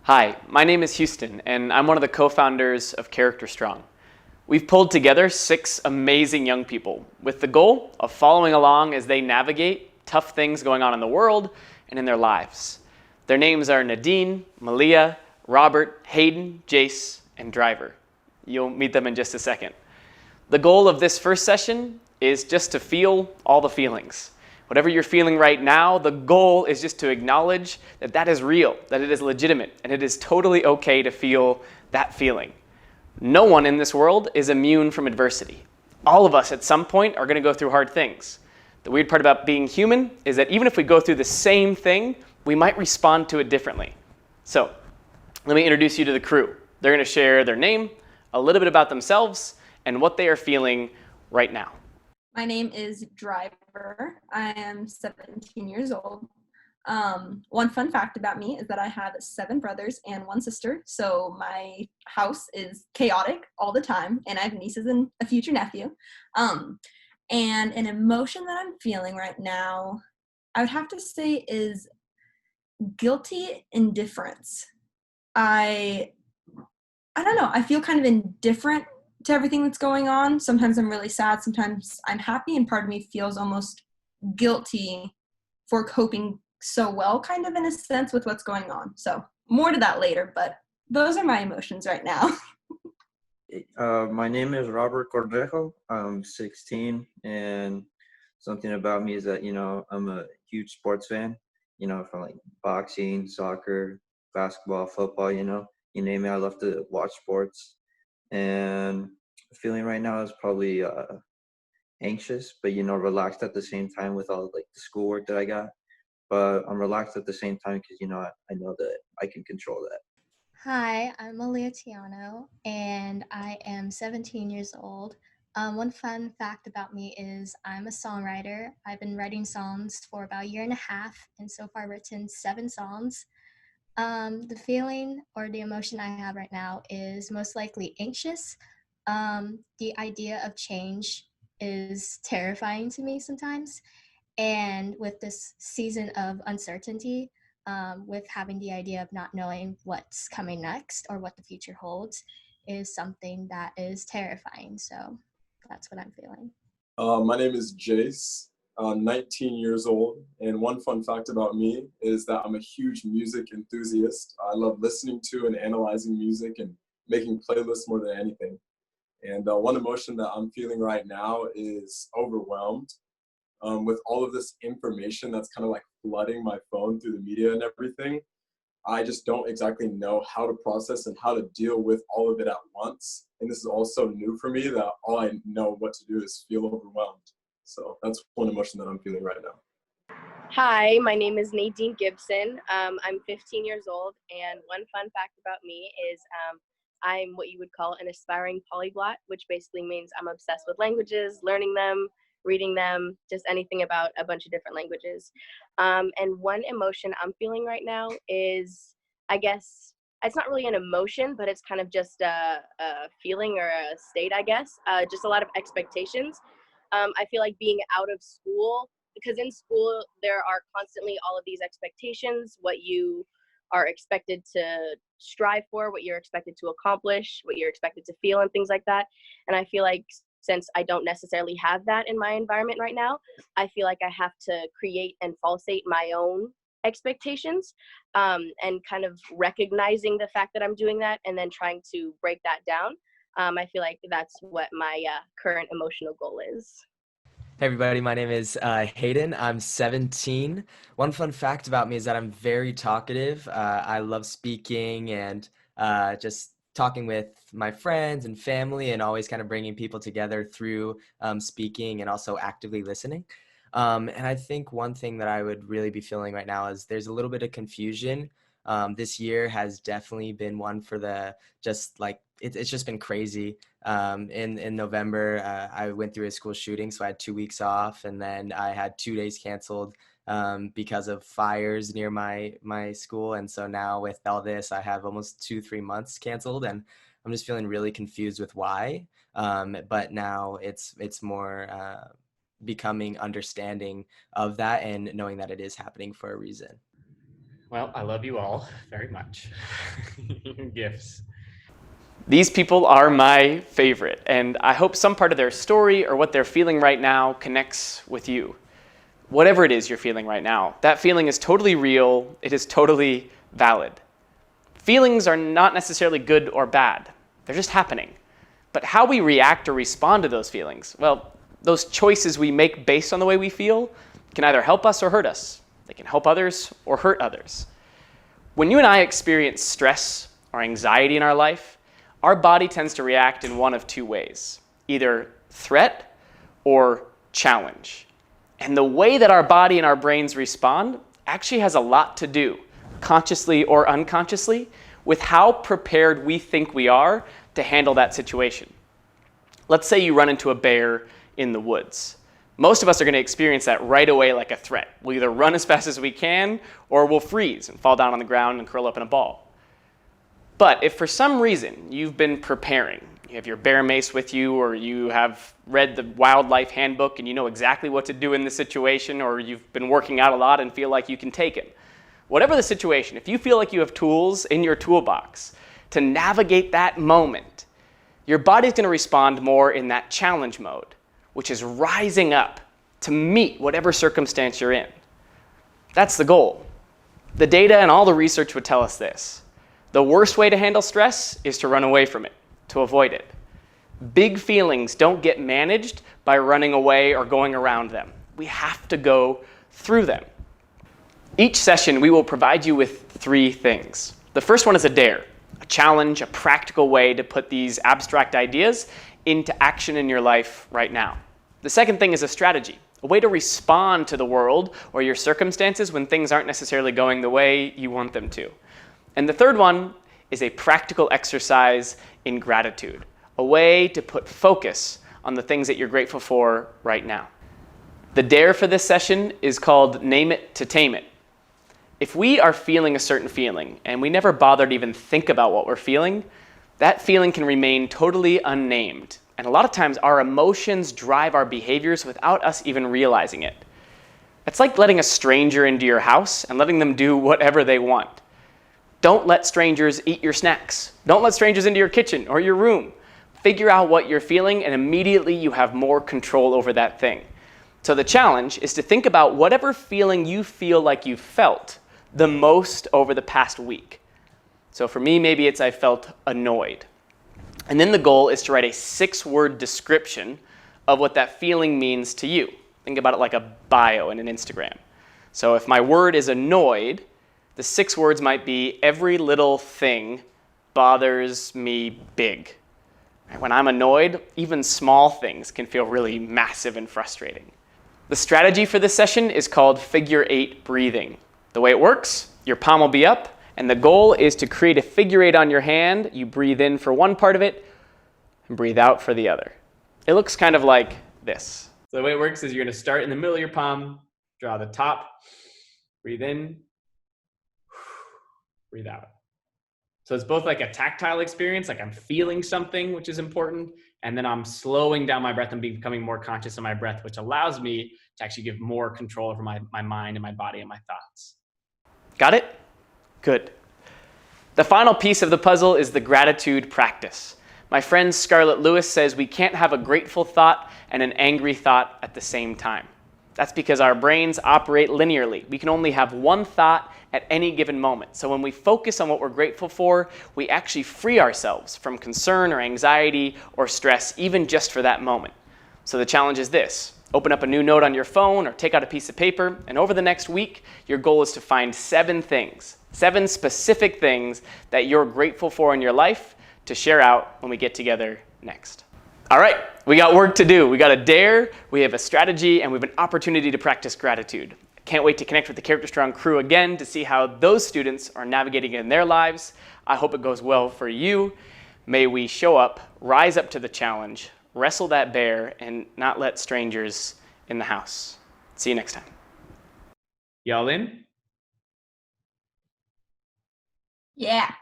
Hi, my name is Houston, and I'm one of the co-founders of Character Strong. We've pulled together 6 amazing young people with the goal of following along as they navigate tough things going on in the world and in their lives. Their names are Nadine, Malia, Robert, Hayden, Jace, and Driver. You'll meet them in just a second. The goal of this first session is just to feel all the feelings. Whatever you're feeling right now, the goal is just to acknowledge that that is real, that it is legitimate, and it is totally okay to feel that feeling. No one in this world is immune from adversity. All of us at some point are going to go through hard things. The weird part about being human is that even if we go through the same thing, we might respond to it differently. So, let me introduce you to the crew. They're going to share their name, a little bit about themselves, and what they are feeling right now. My name is Driver. I am 17 years old. One fun fact about me is that I have 7 brothers and 1 sister, so my house is chaotic all the time, and I have nieces and a future nephew. And an emotion that I'm feeling right now, I would have to say, is guilty indifference. I I don't know. I feel kind of indifferent to everything that's going on. Sometimes I'm really sad, sometimes I'm happy, and part of me feels almost guilty for coping so well, kind of in a sense, with what's going on. So, more to that later, but those are my emotions right now. My name is Robert Cordejo. I'm 16, and something about me is that, I'm a huge sports fan, from like boxing, soccer, basketball, football, you name it. I love to watch sports. And feeling right now is probably anxious, but, relaxed at the same time with all like the schoolwork that I got. But I'm relaxed at the same time because, I know that I can control that. Hi, I'm Malia Tiano, and I am 17 years old. One fun fact about me is I'm a songwriter. I've been writing songs for about a year and a half, and so far written 7 songs. The feeling or the emotion I have right now is most likely anxious. The idea of change is terrifying to me sometimes, and with this season of uncertainty, with having the idea of not knowing what's coming next or what the future holds, is something that is terrifying. So that's what I'm feeling. My name is Jace. I'm 19 years old, and one fun fact about me is that I'm a huge music enthusiast. I love listening to and analyzing music and making playlists more than anything. And one emotion that I'm feeling right now is overwhelmed with all of this information that's kind of like flooding my phone through the media and everything. I just don't exactly know how to process and how to deal with all of it at once. And this is also new for me that all I know what to do is feel overwhelmed. So that's one emotion that I'm feeling right now. Hi, my name is Nadine Gibson. I'm 15 years old, and one fun fact about me is I'm what you would call an aspiring polyglot, which basically means I'm obsessed with languages, learning them, reading them, just anything about a bunch of different languages. And one emotion I'm feeling right now is, I guess, it's not really an emotion, but it's kind of just a feeling or a state, I guess. Just a lot of expectations. I feel like being out of school, because in school there are constantly all of these expectations, what you are expected to strive for, what you're expected to accomplish, what you're expected to feel, and things like that. And I feel like since I don't necessarily have that in my environment right now, I feel like I have to create and falsate my own expectations, and kind of recognizing the fact that I'm doing that and then trying to break that down. I feel like that's what my current emotional goal is. Hey everybody, my name is Hayden. I'm 17. One fun fact about me is that I'm very talkative. I love speaking and just talking with my friends and family and always kind of bringing people together through speaking and also actively listening. And I think one thing that I would really be feeling right now is there's a little bit of confusion. This year has definitely been one for the just like it's just been crazy. In November, I went through a school shooting, so I had 2 weeks off, and then I had 2 days canceled because of fires near my school. And so now with all this, I have almost 2-3 months canceled, and I'm just feeling really confused with why. But now it's more becoming understanding of that and knowing that it is happening for a reason. Well, I love you all very much. Gifts. These people are my favorite, and I hope some part of their story or what they're feeling right now connects with you. Whatever it is you're feeling right now, that feeling is totally real, it is totally valid. Feelings are not necessarily good or bad, they're just happening. But how we react or respond to those feelings, well, those choices we make based on the way we feel can either help us or hurt us. They can help others or hurt others. When you and I experience stress or anxiety in our life, our body tends to react in one of two ways, either threat or challenge. And the way that our body and our brains respond actually has a lot to do, consciously or unconsciously, with how prepared we think we are to handle that situation. Let's say you run into a bear in the woods. Most of us are going to experience that right away like a threat. We'll either run as fast as we can, or we'll freeze and fall down on the ground and curl up in a ball. But if for some reason you've been preparing, you have your bear mace with you, or you have read the wildlife handbook and you know exactly what to do in the situation, or you've been working out a lot and feel like you can take it. Whatever the situation, if you feel like you have tools in your toolbox to navigate that moment, your body's going to respond more in that challenge mode, which is rising up to meet whatever circumstance you're in. That's the goal. The data and all the research would tell us this. The worst way to handle stress is to run away from it, to avoid it. Big feelings don't get managed by running away or going around them. We have to go through them. Each session, we will provide you with 3 things. The first one is a dare, a challenge, a practical way to put these abstract ideas into action in your life right now. The second thing is a strategy, a way to respond to the world or your circumstances when things aren't necessarily going the way you want them to. And the third one is a practical exercise in gratitude, a way to put focus on the things that you're grateful for right now. The dare for this session is called Name It to Tame It. If we are feeling a certain feeling and we never bother to even think about what we're feeling, that feeling can remain totally unnamed. And a lot of times our emotions drive our behaviors without us even realizing it. It's like letting a stranger into your house and letting them do whatever they want. Don't let strangers eat your snacks. Don't let strangers into your kitchen or your room. Figure out what you're feeling and immediately you have more control over that thing. So the challenge is to think about whatever feeling you feel like you've felt the most over the past week. So for me, maybe it's I felt annoyed. And then the goal is to write a 6-word description of what that feeling means to you. Think about it like a bio in an Instagram. So if my word is annoyed, the 6 words might be every little thing bothers me big. When I'm annoyed, even small things can feel really massive and frustrating. The strategy for this session is called figure 8 breathing. The way it works, your palm will be up, and the goal is to create a figure 8 on your hand. You breathe in for one part of it and breathe out for the other. It looks kind of like this. So the way it works is you're going to start in the middle of your palm, draw the top, breathe in, breathe out. So it's both like a tactile experience, like I'm feeling something, which is important, and then I'm slowing down my breath and becoming more conscious of my breath, which allows me to actually give more control over my mind and my body and my thoughts. Got it? Good. The final piece of the puzzle is the gratitude practice. My friend Scarlett Lewis says we can't have a grateful thought and an angry thought at the same time. That's because our brains operate linearly. We can only have one thought at any given moment. So when we focus on what we're grateful for, we actually free ourselves from concern or anxiety or stress, even just for that moment. So the challenge is this. Open up a new note on your phone or take out a piece of paper, and over the next week, your goal is to find 7 things, 7 specific things that you're grateful for in your life to share out when we get together next. All right, we got work to do. We got a dare, we have a strategy, and we have an opportunity to practice gratitude. Can't wait to connect with the Character Strong crew again to see how those students are navigating in their lives. I hope it goes well for you. May we show up, rise up to the challenge, wrestle that bear, and not let strangers in the house. See you next time. Y'all in? Yeah.